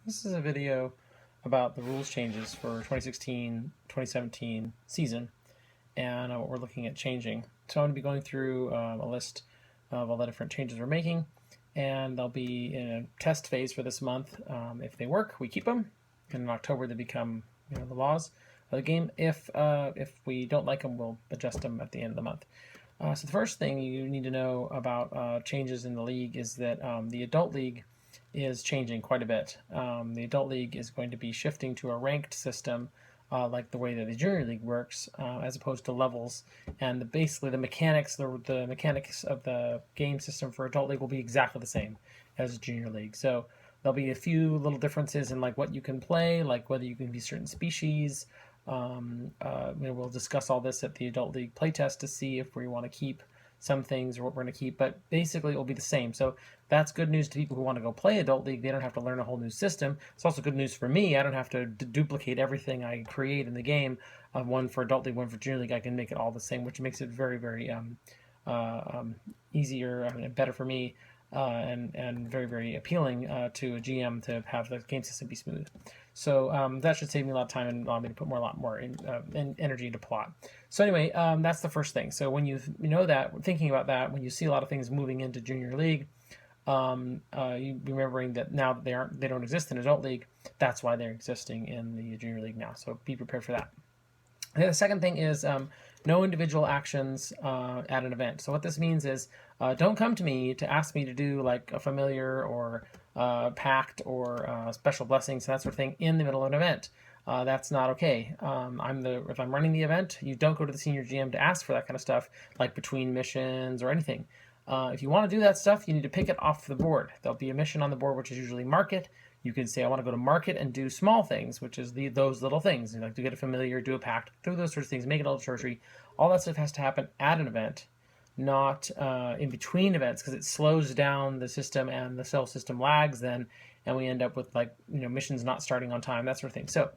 This is a video about the rules changes for 2016-2017 season and what we're looking at changing. So I'm going to be going through a list of all the different changes we're making, and they'll be in a test phase for this month. If they work, we keep them, and in October they become the laws of the game. If we don't like them, we'll adjust them at the end of the month. So the first thing you need to know about changes in the league is that the adult league is changing quite a bit. The adult league is going to be shifting to a ranked system, like the way that the junior league works, as opposed to levels. And basically, the mechanics of the game system for adult league will be exactly the same as junior league. So there'll be a few little differences in like what you can play, like whether you can be certain species. We'll discuss all this at the adult league playtest to see if we want to keep some things or what we're going to keep, but basically it will be the same. So that's good news to people who want to go play adult league. They don't have to learn a whole new system. It's also good news for me. I don't have to duplicate everything I create in the game. One for adult league, one for junior league. I can make it all the same, which makes it very, very easier, better for me, and very, very appealing to a GM to have the game system be smooth. So that should save me a lot of time and allow me to put a lot more energy into plot. So anyway, that's the first thing. So when you know that, thinking about that, when you see a lot of things moving into junior league, you remembering that now that they don't exist in adult league, that's why they're existing in the junior league now. So be prepared for that. And the second thing is no individual actions at an event. So what this means is don't come to me to ask me to do like a familiar or pact or special blessings and that sort of thing in the middle of an event. That's not okay. If I'm running the event, you don't go to the senior GM to ask for that kind of stuff, like between missions or anything. If you want to do that stuff, you need to pick it off the board. There'll be a mission on the board, which is usually market. You can say, I want to go to market and do small things, which is those little things. Like to get a familiar, do a pact, do those sorts of things, make it all sorcery. All that stuff has to happen at an event, not in between events, because it slows down the system and the cell system lags then, and we end up with missions not starting on time, that sort of thing. So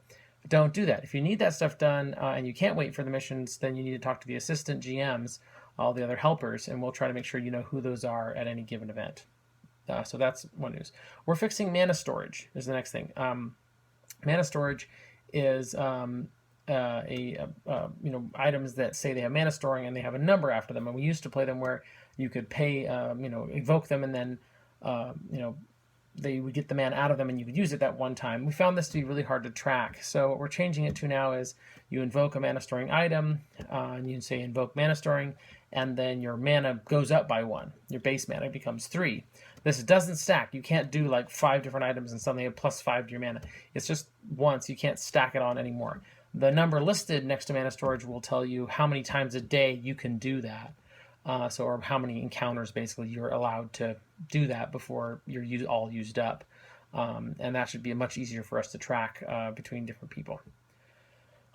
don't do that. If you need that stuff done and you can't wait for the missions, then you need to talk to the assistant GMs, all the other helpers, and we'll try to make sure you know who those are at any given event. So that's one news. We're fixing mana storage is the next thing. Mana storage is items that say they have mana storing and they have a number after them. And we used to play them where you could pay, evoke them, and then they would get the mana out of them and you could use it that one time. We found this to be really hard to track. So what we're changing it to now is you invoke a mana storing item, and you can say invoke mana storing, and then your mana goes up by 1. Your base mana becomes 3. This doesn't stack. You can't do like 5 different items and suddenly have +5 to your mana. It's just once. You can't stack it on anymore. The number listed next to mana storage will tell you how many times a day you can do that. Or how many encounters basically you're allowed to do that before you're all used up. And that should be much easier for us to track between different people.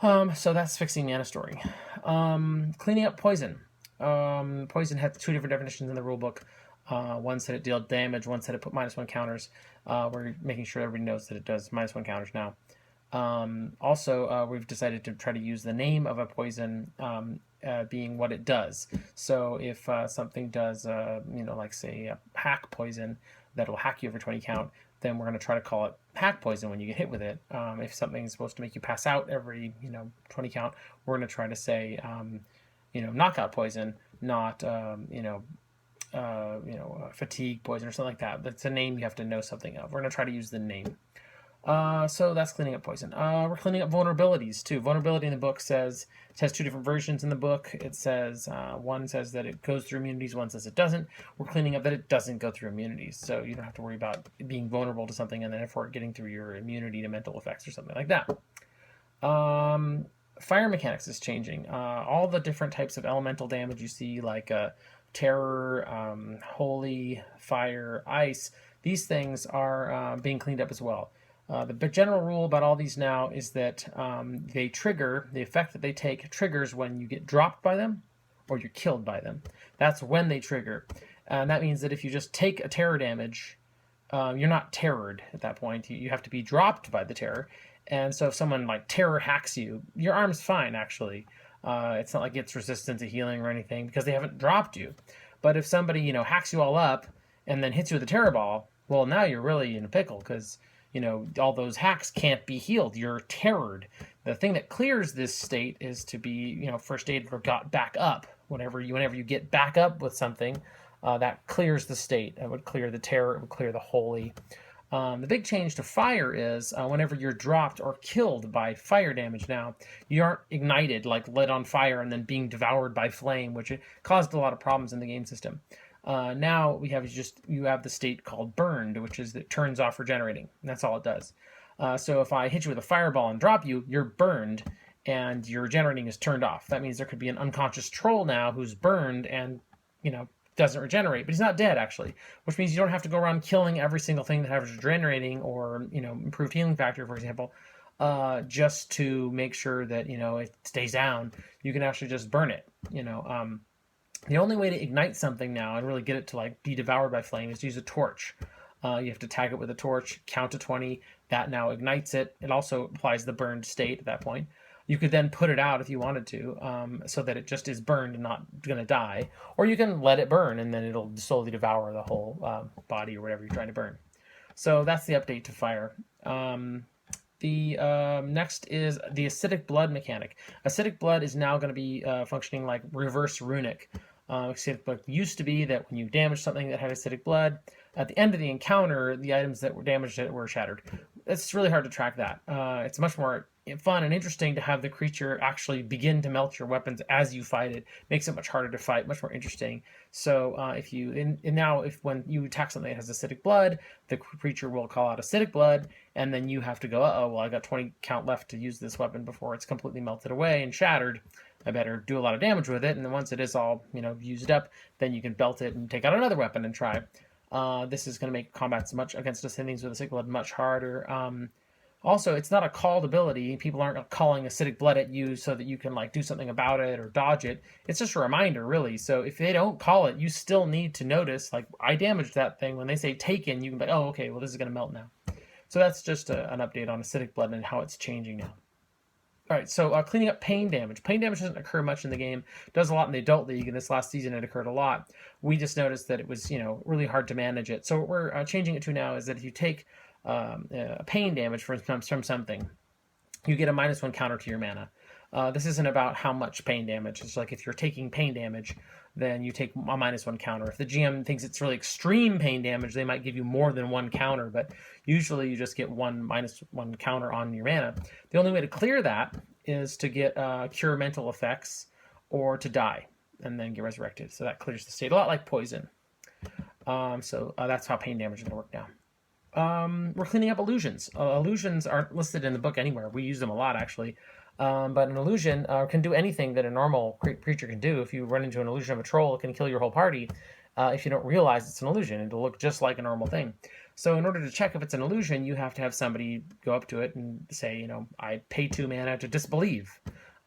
So that's fixing mana storing. Cleaning up poison. Poison had 2 different definitions in the rulebook. One said it dealt damage, one said it put -1 counters. We're making sure everybody knows that it does -1 counters now. Also, we've decided to try to use the name of a poison being what it does. So if something does, like say a hack poison that'll hack you over 20 count, then we're going to try to call it hack poison when you get hit with it. If something's supposed to make you pass out every 20 count, we're going to try to say knockout poison, not fatigue poison or something like that. That's a name you have to know something of. We're going to try to use the name. So that's cleaning up poison. We're cleaning up vulnerabilities too. Vulnerability in the book says, it has 2 different versions in the book. It says, one says that it goes through immunities, one says it doesn't. We're cleaning up that it doesn't go through immunities. So you don't have to worry about being vulnerable to something and then therefore getting through your immunity to mental effects or something like that. Fire mechanics is changing. All the different types of elemental damage you see, like terror, holy, fire, ice, these things are being cleaned up as well. The general rule about all these now is that they trigger, the effect that they take triggers when you get dropped by them or you're killed by them. That's when they trigger. And that means that if you just take a terror damage, you're not terrored at that point. You have to be dropped by the terror. And so if someone like terror hacks you, your arm's fine actually. It's not like it's resistant to healing or anything because they haven't dropped you. But if somebody, hacks you all up and then hits you with a terror ball, well, now you're really in a pickle because all those hacks can't be healed. You're terrored. The thing that clears this state is to be, first aid or got back up. Whenever you get back up with something, that clears the state. It would clear the terror. It would clear the holy. The big change to fire is whenever you're dropped or killed by fire damage now, you aren't ignited, like lit on fire and then being devoured by flame, which it caused a lot of problems in the game system. Now you have the state called burned, which is that turns off regenerating. And that's all it does. So if I hit you with a fireball and drop you, you're burned and your regenerating is turned off. That means there could be an unconscious troll now who's burned and, doesn't regenerate, but he's not dead actually, which means you don't have to go around killing every single thing that has regenerating or, improved healing factor, for example, just to make sure that, it stays down. You can actually just burn it, The only way to ignite something now and really get it to like be devoured by flame is to use a torch. You have to tag it with a torch, count to 20. That now ignites it. It also applies the burned state at that point. You could then put it out if you wanted to, so that it just is burned and not going to die. Or you can let it burn and then it'll slowly devour the whole body or whatever you're trying to burn. So that's the update to fire. The next is the acidic blood mechanic. Acidic blood is now going to be functioning like reverse runic. Acidic blood used to be that when you damage something that had acidic blood, at the end of the encounter, the items that were damaged were shattered. It's really hard to track that. It's much more fun and interesting to have the creature actually begin to melt your weapons as you fight it. Makes it much harder to fight, much more interesting. So if when you attack something that has acidic blood, the creature will call out acidic blood, and then you have to go, well, I got 20 count left to use this weapon before it's completely melted away and shattered. I better do a lot of damage with it, and then once it is all used up, then you can belt it and take out another weapon and try. This is going to make combats against ascendings with acidic blood much harder. Also, it's not a called ability. People aren't calling acidic blood at you so that you can do something about it or dodge it. It's just a reminder, really. So if they don't call it, you still need to notice, I damaged that thing. When they say taken, you can be, oh, okay, well, this is going to melt now. So that's just an update on acidic blood and how it's changing now. All right, so cleaning up pain damage. Pain damage doesn't occur much in the game. It does a lot in the Adult League, and this last season it occurred a lot. We just noticed that it was, really hard to manage it. So what we're changing it to now is that if you take pain damage from something, you get a -1 counter to your mana. This isn't about how much pain damage. It's like if you're taking pain damage, then you take a -1 counter. If the GM thinks it's really extreme pain damage, they might give you more than one counter, but usually you just get one -1 counter on your mana. The only way to clear that is to get cure mental effects or to die and then get resurrected. So that clears the state, a lot like poison. So that's how pain damage is going to work now. We're cleaning up illusions. Illusions aren't listed in the book anywhere. We use them a lot, actually. But an illusion can do anything that a normal creature can do. If you run into an illusion of a troll, it can kill your whole party. If you don't realize it's an illusion, it'll look just like a normal thing. So in order to check if it's an illusion, you have to have somebody go up to it and say, I pay 2 mana to disbelieve,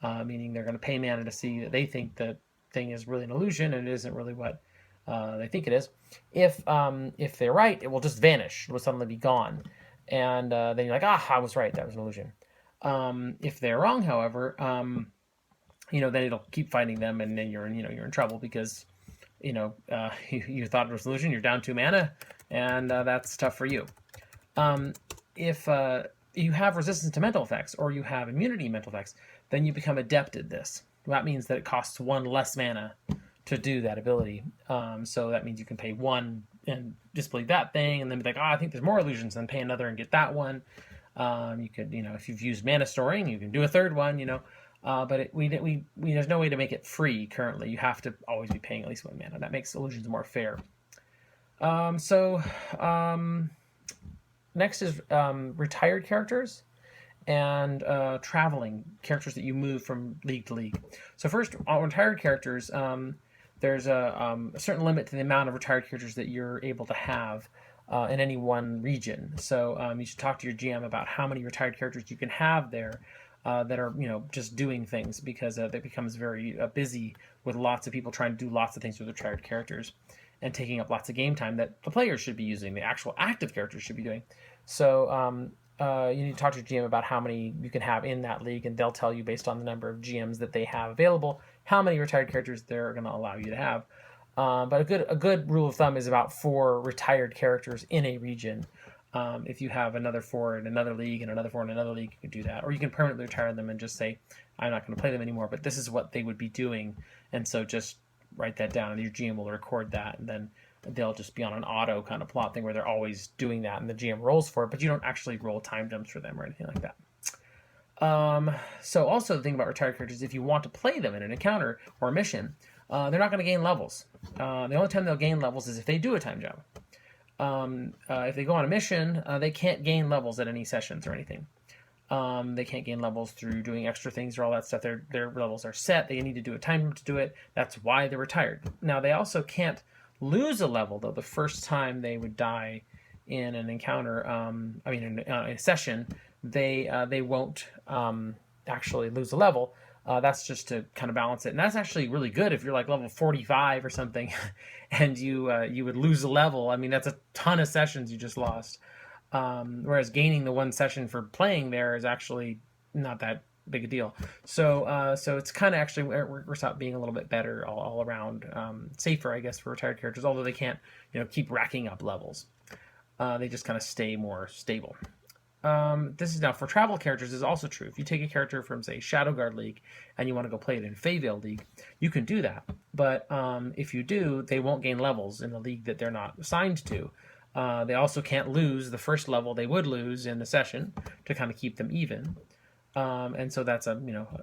meaning they're going to pay mana to see that they think the thing is really an illusion and it isn't really what they think it is. If they're right, it will just vanish. It will suddenly be gone. And then you're like, I was right. That was an illusion. If they're wrong, however, then it'll keep fighting them, and then you're in trouble because, you thought it was an illusion. You're down 2 mana, and that's tough for you. If you have resistance to mental effects or you have immunity to mental effects, then you become adept at this. That means that it costs 1 less mana to do that ability. So that means you can pay 1 and disbelieve that thing, and then be like, I think there's more illusions, then pay another and get that one. You could, if you've used mana storing, you can do a 3rd one, but there's no way to make it free currently. You have to always be paying at least 1 mana. That makes illusions more fair. Next is retired characters and traveling characters that you move from league to league. So first, on retired characters, there's a certain limit to the amount of retired characters that you're able to have in any one region. So you should talk to your GM about how many retired characters you can have there that are, just doing things, because that becomes very busy with lots of people trying to do lots of things with retired characters and taking up lots of game time that the players should be using, the actual active characters should be doing. So you need to talk to your GM about how many you can have in that league, and they'll tell you based on the number of GMs that they have available how many retired characters they're going to allow you to have. But a good rule of thumb is about 4 retired characters in a region. If you have another 4 in another league and another 4 in another league, you can do that. Or you can permanently retire them and just say, I'm not going to play them anymore, but this is what they would be doing. And so just write that down, and your GM will record that, and then they'll just be on an auto kind of plot thing where they're always doing that, and the GM rolls for it, but you don't actually roll time jumps for them or anything like that. So also the thing about retired characters, if you want to play them in an encounter or a mission, they're not going to gain levels. The only time they'll gain levels is if they do a time jump. If they go on a mission, they can't gain levels at any sessions or anything. They can't gain levels through doing extra things or all that stuff. Their levels are set. They need to do a time jump to do it. That's why they're retired. Now, they also can't lose a level, though, the first time they would die in an encounter, in a session, they won't actually lose a level. That's just to kind of balance it. And that's actually really good if you're like level 45 or something and you would lose a level. I mean, that's a ton of sessions you just lost. Whereas gaining the one session for playing there is actually not that big a deal. So it's kind of actually works out being a little bit better all around, safer, I guess, for retired characters, although they can't, keep racking up levels. They just kind of stay more stable. This is now for travel characters is also true. If you take a character from, say, Shadowguard League and you want to go play it in Feyveil League, you can do that. But if you do, they won't gain levels in the league that they're not assigned to. They also can't lose the first level they would lose in the session to kind of keep them even. And so that's a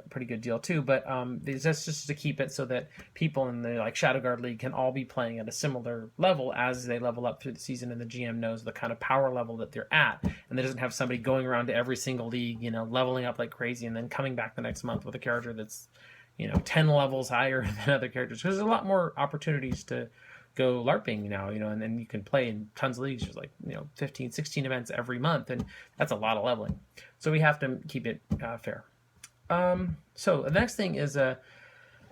pretty good deal too. But that's just to keep it so that people in the Shadowguard League can all be playing at a similar level as they level up through the season, and the GM knows the kind of power level that they're at, and they doesn't have somebody going around to every single league, leveling up like crazy, and then coming back the next month with a character that's 10 levels higher than other characters. Because there's a lot more opportunities to go LARPing now, and then you can play in tons of leagues. There's 15, 16 events every month, and that's a lot of leveling. So we have to keep it fair. So the next thing is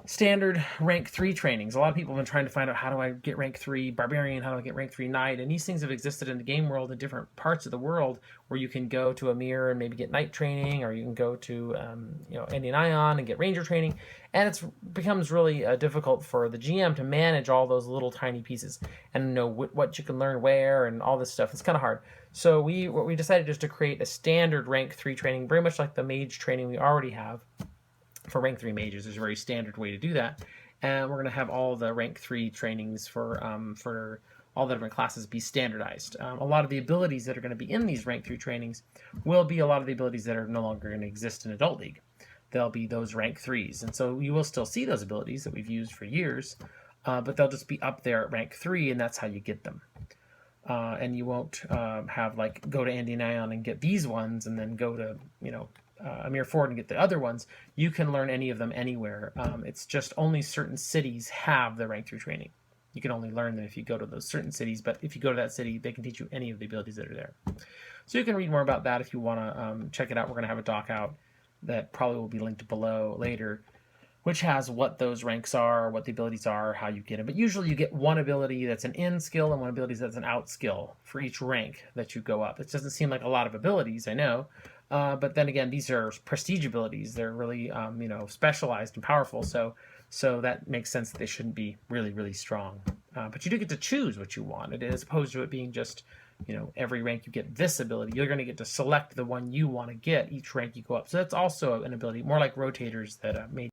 standard rank 3 trainings. A lot of people have been trying to find out, how do I get rank 3 barbarian, how do I get rank 3 knight, and these things have existed in the game world in different parts of the world, where you can go to a mirror and maybe get knight training, or you can go to Indian Ion and get ranger training, and it becomes really difficult for the GM to manage all those little tiny pieces and know what you can learn where and all this stuff. It's kind of hard. So what we decided is to create a standard rank 3 training, very much like the mage training we already have. For rank 3 mages, there's a very standard way to do that, and we're going to have all the rank 3 trainings for all the different classes be standardized. A lot of the abilities that are going to be in these rank 3 trainings will be a lot of the abilities that are no longer going to exist in Adult League. They'll be those rank 3s, and so you will still see those abilities that we've used for years, but they'll just be up there at rank 3, and that's how you get them. And you won't have go to Indian Ion and get these ones, and then go to Amir Ford and get the other ones. You can learn any of them anywhere. It's just only certain cities have the rank 3 training. You can only learn them if you go to those certain cities, but if you go to that city, they can teach you any of the abilities that are there. So you can read more about that if you want to check it out. We're going to have a doc out that probably will be linked below later, which has what those ranks are, what the abilities are, how you get them. But usually you get one ability that's an in skill and one ability that's an out skill for each rank that you go up. It doesn't seem like a lot of abilities, I know. But then again, these are prestige abilities. They're really, specialized and powerful. So that makes sense that they shouldn't be really, really strong. But you do get to choose what you want, as opposed to it being just, every rank you get this ability. You're going to get to select the one you want to get each rank you go up. So that's also an ability, more like rotators that made